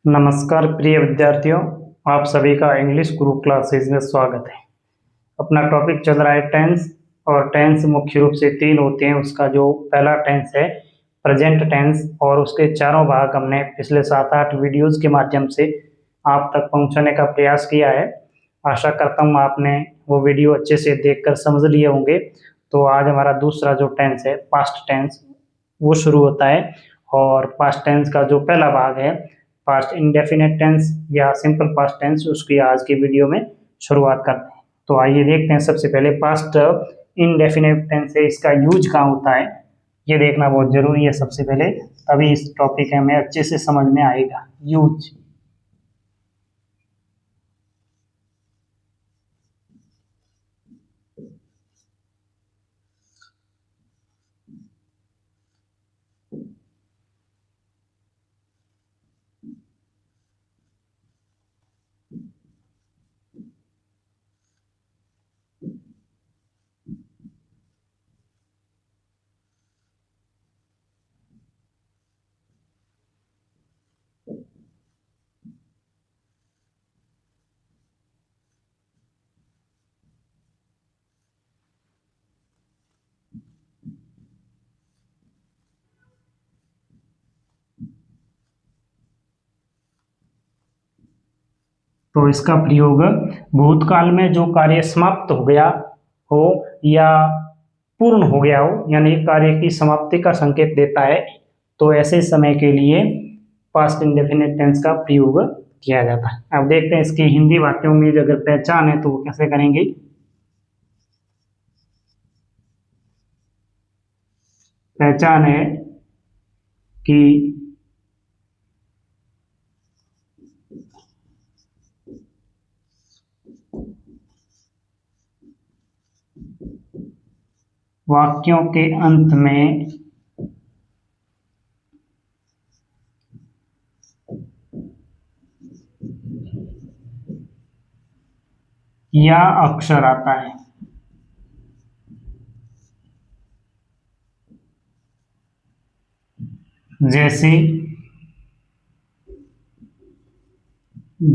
नमस्कार प्रिय विद्यार्थियों, आप सभी का इंग्लिश गुरु क्लासेज में स्वागत है। अपना टॉपिक चल रहा है टेंस, और टेंस मुख्य रूप से तीन होते हैं। उसका जो पहला टेंस है प्रेजेंट टेंस, और उसके चारों भाग हमने पिछले 7-8 वीडियोस के माध्यम से आप तक पहुंचाने का प्रयास किया है। आशा करता हूँ आपने वो वीडियो अच्छे से देखकर समझ लिए होंगे। तो आज हमारा दूसरा जो टेंस है पास्ट टेंस, वो शुरू होता है। और पास्ट टेंस का जो पहला भाग है पास्ट इंडेफिनिट टेंस या सिंपल पास्ट टेंस, उसकी आज की वीडियो में शुरुआत करते हैं। तो आइए देखते हैं। सबसे पहले पास्ट इंडेफिनिट टेंस है, इसका यूज कहाँ होता है ये देखना बहुत जरूरी है सबसे पहले, तभी इस टॉपिक हमें अच्छे से समझ में आएगा। यूज, तो इसका प्रयोग भूतकाल में जो कार्य समाप्त हो गया हो या पूर्ण हो गया हो, यानी कार्य की समाप्ति का संकेत देता है, तो ऐसे समय के लिए पास्ट इंडेफिनिट टेंस का प्रयोग किया जाता है। अब देखते हैं इसकी हिंदी वाक्यों में अगर पहचान है तो वो कैसे करेंगे। पहचान है कि वाक्यों के अंत में या अक्षर आता है। जैसे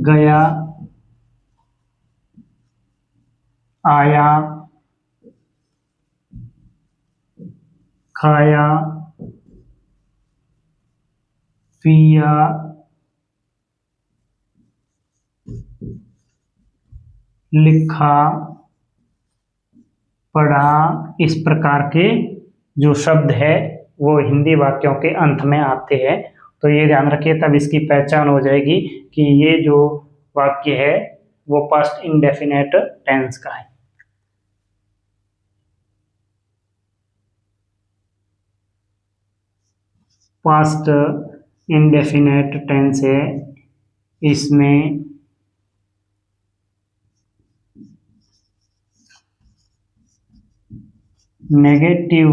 गया, आया, खाया, पिया, लिखा, पढ़ा, इस प्रकार के जो शब्द है वो हिंदी वाक्यों के अंत में आते हैं। तो ये ध्यान रखिए, तब इसकी पहचान हो जाएगी कि ये जो वाक्य है वो पास्ट इंडेफिनिट टेंस का है। पास्ट इंडेफिनिट टेंस है, इसमें नेगेटिव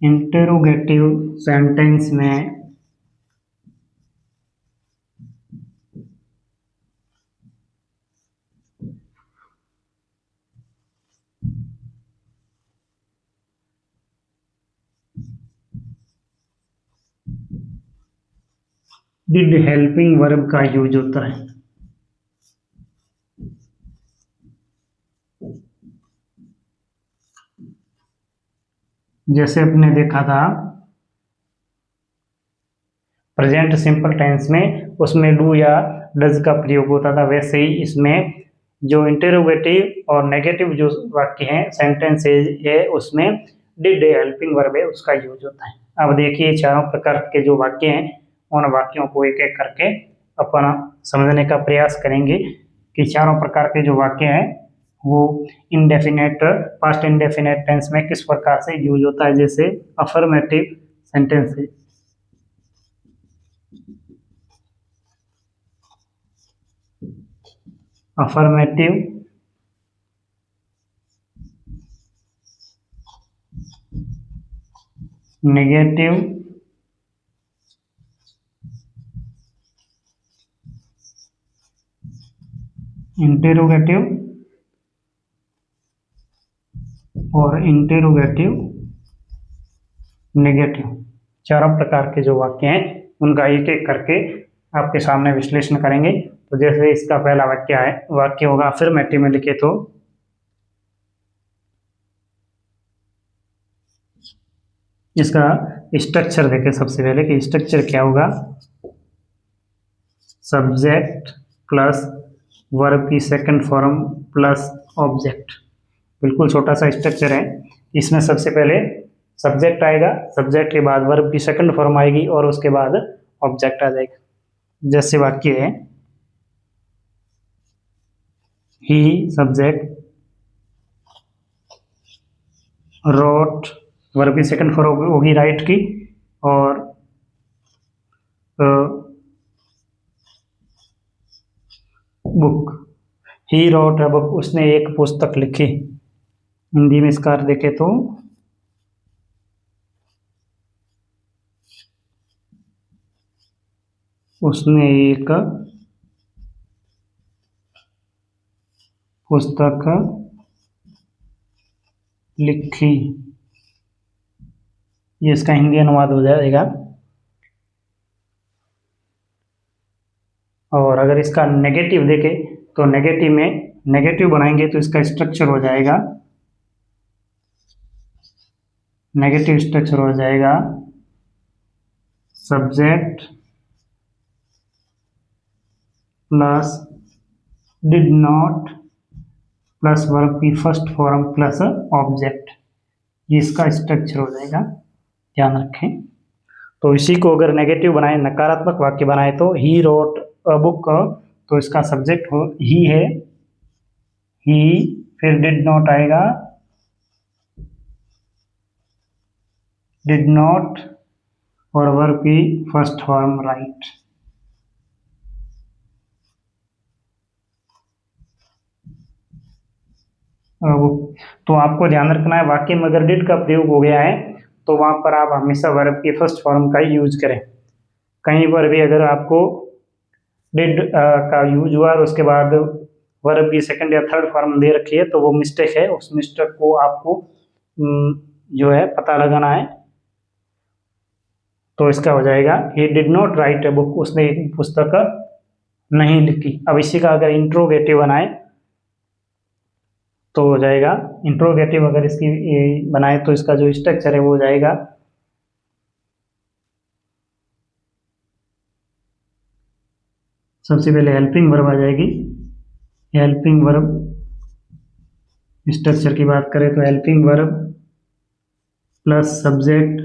इंटेरोगेटिव सेंटेंस में डिड हेल्पिंग वर्ब का यूज होता है। जैसे अपने देखा था प्रेजेंट सिंपल टेंस में, उसमें डू या डज का प्रयोग होता था, वैसे ही इसमें जो इंटेरोगेटिव और नेगेटिव जो वाक्य हैं सेंटेंसेज है उसमें डिड हेल्पिंग वर्ब है उसका यूज होता है। अब देखिए चारों प्रकार के जो वाक्य हैं उन वाक्यों को एक एक करके अपन समझने का प्रयास करेंगे कि चारों प्रकार के जो वाक्य हैं वो इंडेफिनेट पास्ट इंडेफिनेट टेंस में किस प्रकार से यूज होता है। जैसे affirmative sentences, affirmative, negative, interrogative और इंटेरोगेटिव नेगेटिव, चारों प्रकार के जो वाक्य हैं उनका एक एक करके आपके सामने विश्लेषण करेंगे। तो जैसे इसका पहला वाक्य होगा अफर्मेटिव में लिखे तो इसका स्ट्रक्चर देखें सबसे पहले कि स्ट्रक्चर क्या होगा। सब्जेक्ट प्लस वर्ब की सेकंड फॉर्म प्लस ऑब्जेक्ट, बिल्कुल छोटा सा स्ट्रक्चर है। इसमें सबसे पहले सब्जेक्ट आएगा, सब्जेक्ट के बाद वर्ब की सेकंड फॉर्म आएगी और उसके बाद ऑब्जेक्ट आ जाएगा। जैसे वाक्य है ही सब्जेक्ट रोट, वर्ब की सेकंड फॉर्म होगी राइट की, और book, he wrote a book, उसने एक पुस्तक लिखी। हिंदी में इसका अर्थ देखे तो उसने एक पुस्तक लिखी, ये इसका हिंदी अनुवाद हो जाएगा। और अगर इसका नेगेटिव देखें तो नेगेटिव बनाएंगे तो इसका स्ट्रक्चर हो जाएगा, नेगेटिव स्ट्रक्चर हो जाएगा subject plus did not plus verb की फर्स्ट फॉर्म प्लस ऑब्जेक्ट, ये इसका स्ट्रक्चर हो जाएगा, ध्यान रखें। तो इसी को अगर नेगेटिव बनाए, नकारात्मक वाक्य बनाए तो ही रोट अ बुक, तो इसका सब्जेक्ट हो ही है, ही, फिर डिड नॉट आएगा, डिड नॉट, और वर्ब की फर्स्ट फॉर्म राइट। तो आपको ध्यान रखना है वाक्य में अगर डिड का प्रयोग हो गया है तो वहां पर आप हमेशा वर्ब की फर्स्ट फॉर्म का ही यूज करें। कहीं पर भी अगर आपको डिड का यूज हुआ और उसके बाद वर्ब की सेकंड या थर्ड फॉर्म दे रखी है तो वो मिस्टेक है, उस मिस्टेक को आपको जो है पता लगाना है। तो इसका हो जाएगा he did not right a book, उसने एक पुस्तक नहीं लिखी। अब इसी का अगर इंट्रोगेटिव बनाए तो हो जाएगा, इंट्रोगेटिव अगर इसकी बनाए तो इसका जो स्ट्रक्चर है वो हो जाएगा सबसे पहले हेल्पिंग वर्ब आ जाएगी। हेल्पिंग वर्ब स्ट्रक्चर की बात करें तो helping verb plus subject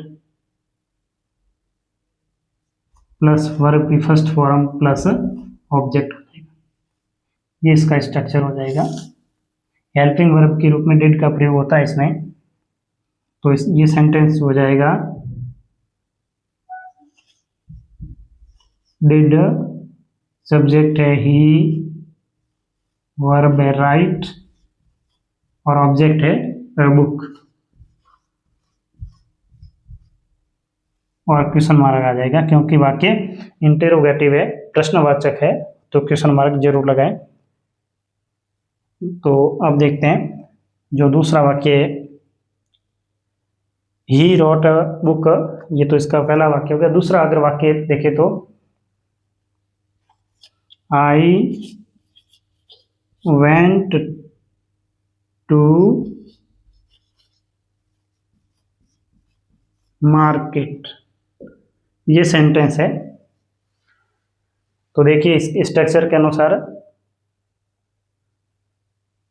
plus verb की फर्स्ट फॉर्म प्लस ऑब्जेक्ट हो जाएगा, ये इसका स्ट्रक्चर हो जाएगा। हेल्पिंग वर्ब के रूप में डिड का प्रयोग होता है इसमें, तो ये सेंटेंस हो जाएगा डिड, सब्जेक्ट है ही, वर्ब है राइट, और ऑब्जेक्ट है बुक, और क्वेश्चन मार्क आ जाएगा क्योंकि वाक्य इंटेरोगेटिव है, प्रश्नवाचक है, तो क्वेश्चन मार्क जरूर लगाएं। तो अब देखते हैं जो दूसरा वाक्य है ही रोट अ बुक, ये तो इसका पहला वाक्य हो गया। दूसरा अगर वाक्य देखे तो आई वेंट टू मार्केट, ये सेंटेंस है। तो देखिए इस स्ट्रक्चर के अनुसार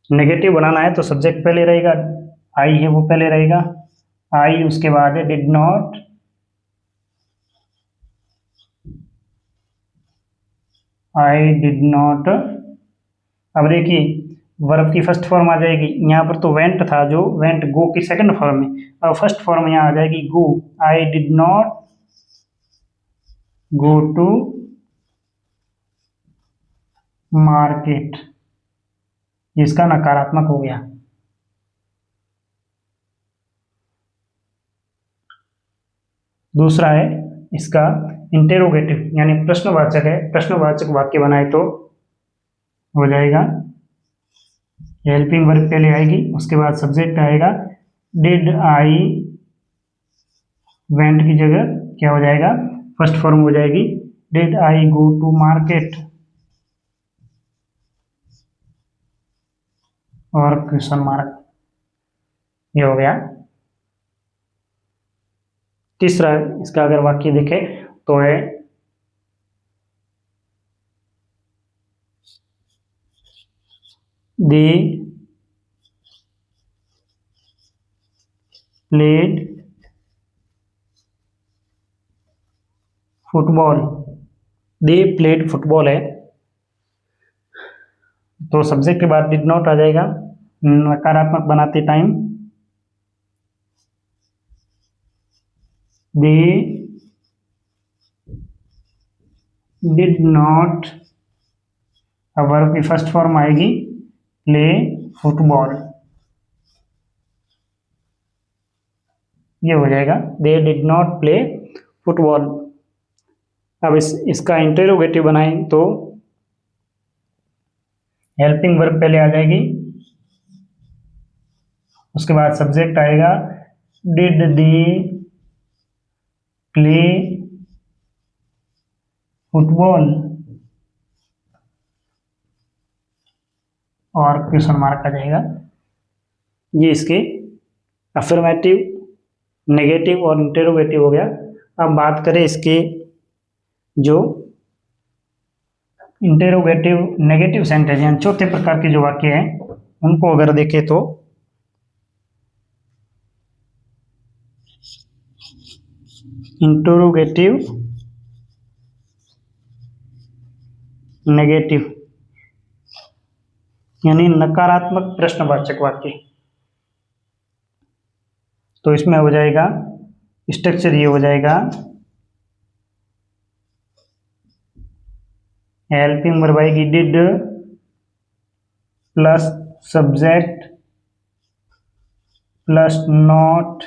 नेगेटिव बनाना है तो सब्जेक्ट पहले रहेगा, आई है वो पहले रहेगा, आई उसके बाद है did not, I did not. अब देखिए वर्ब की फर्स्ट फॉर्म आ जाएगी, यहाँ पर तो वेंट था, जो वेंट गो की सेकंड फॉर्म है, अब फर्स्ट फॉर्म यहाँ आ जाएगी go, I did not go to market, इसका नकारात्मक हो गया। दूसरा है इसका इंटेरोगेटिव यानी प्रश्नवाचक है, प्रश्नवाचक वाक्य बनाए तो हो जाएगा हेल्पिंग वर्ब पहले आएगी, उसके बाद सब्जेक्ट आएगा, डिड आई वेंट की जगह क्या हो जाएगा, फर्स्ट फॉर्म हो जाएगी did I go to market और क्वेश्चन मार्क, ये हो गया। तीसरा इसका अगर वाक्य देखें तो है they played football, they played football है तो सब्जेक्ट के बाद डिड नॉट आ जाएगा नकारात्मक बनाते टाइम, दे डिड नॉट, अब वर्ब की फर्स्ट फॉर्म आएगी प्ले फुटबॉल, ये हो जाएगा they did not play football. अब इसका इंटरोगेटिव बनाएं तो हेल्पिंग वर्ब पहले आ जाएगी, उसके बाद सब्जेक्ट आएगा डिड दे प्ले फुटबॉल और क्वेश्चन मार्क आ जाएगा। ये इसके अफर्मेटिव, नेगेटिव और इंटरोगेटिव हो गया। अब बात करें इसके जो इंटरोगेटिव नेगेटिव सेंटेंस यानी चौथे प्रकार के जो वाक्य हैं उनको अगर देखें तो इंटरोगेटिव नेगेटिव यानी नकारात्मक प्रश्नवाचक वाक्य, तो इसमें हो जाएगा स्ट्रक्चर, ये हो जाएगा हेल्पिंग वर्ब आएगी did plus subject plus not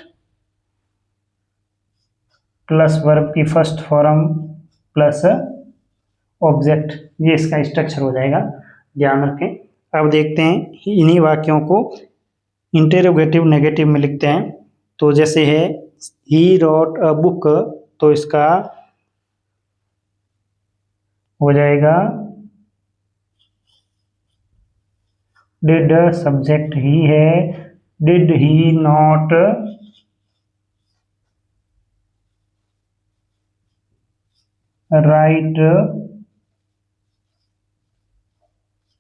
plus verb की फर्स्ट फॉर्म प्लस ऑब्जेक्ट, ये इसका स्ट्रक्चर हो जाएगा, ध्यान रखें। अब देखते हैं इन्हीं वाक्यों को इंटरोगेटिव नेगेटिव में लिखते हैं। तो जैसे है ही रोट अ बुक, तो इसका हो जाएगा डिड, सब्जेक्ट ही है, did he not right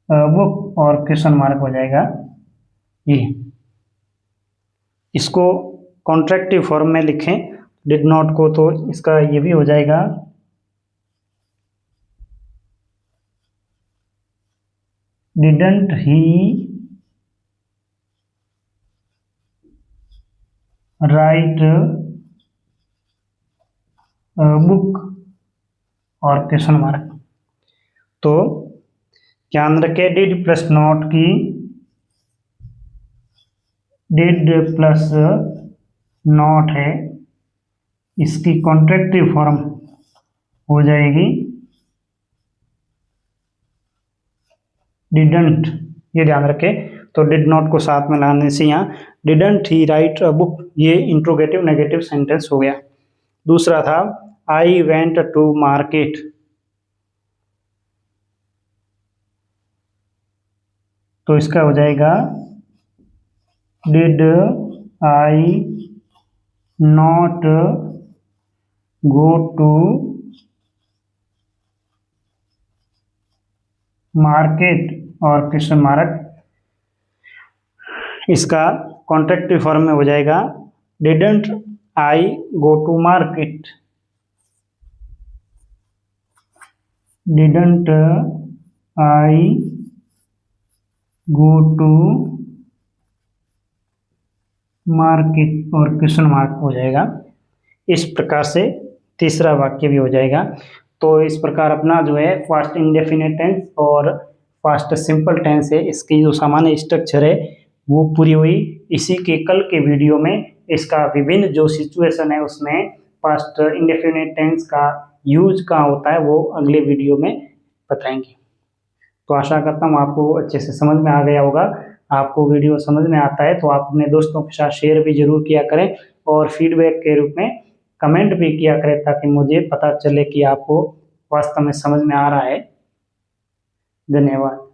book और क्वेश्चन मार्क हो जाएगा ये। इसको कॉन्ट्रैक्टिव फॉर्म में लिखें डिड नॉट को, तो इसका ये भी हो जाएगा डिडंट ही राइट बुक और क्वेश्चन मार्क। तो ध्यान रखें डिड प्लस नॉट की, डिड प्लस नॉट है, इसकी कॉन्ट्रैक्टिव फॉर्म हो जाएगी डिडंट, ये ध्यान रखें। तो डिड नॉट को साथ में लाने से यहाँ didn't he right a book, ये इंट्रोगेटिव नेगेटिव सेंटेंस हो गया। दूसरा था आई वेंट टू मार्केट, तो इसका हो जाएगा did I not go to market और क्वेश्चन मार्क, इसका कॉन्ट्रैक्टिव फॉर्म में हो जाएगा didn't I go to market, didn't I go to market और क्वेश्चन मार्क हो जाएगा। इस प्रकार से तीसरा वाक्य भी हो जाएगा। तो इस प्रकार अपना जो है फास्ट इंडेफिनिट टेंस और फास्ट सिंपल टेंस है, इसकी जो सामान्य स्ट्रक्चर है वो पूरी हुई। इसी के कल के वीडियो में इसका विभिन्न जो सिचुएशन है उसमें फास्ट इंडेफिनिट टेंस का यूज कहाँ होता है वो अगले वीडियो में बताएंगे। तो आशा करता हूँ आपको अच्छे से समझ में आ गया होगा। आपको वीडियो समझ में आता है तो आप अपने दोस्तों के साथ शेयर भी जरूर किया करें और फीडबैक के रूप में कमेंट भी किया करें ताकि मुझे पता चले कि आपको वास्तव में समझ में आ रहा है। धन्यवाद।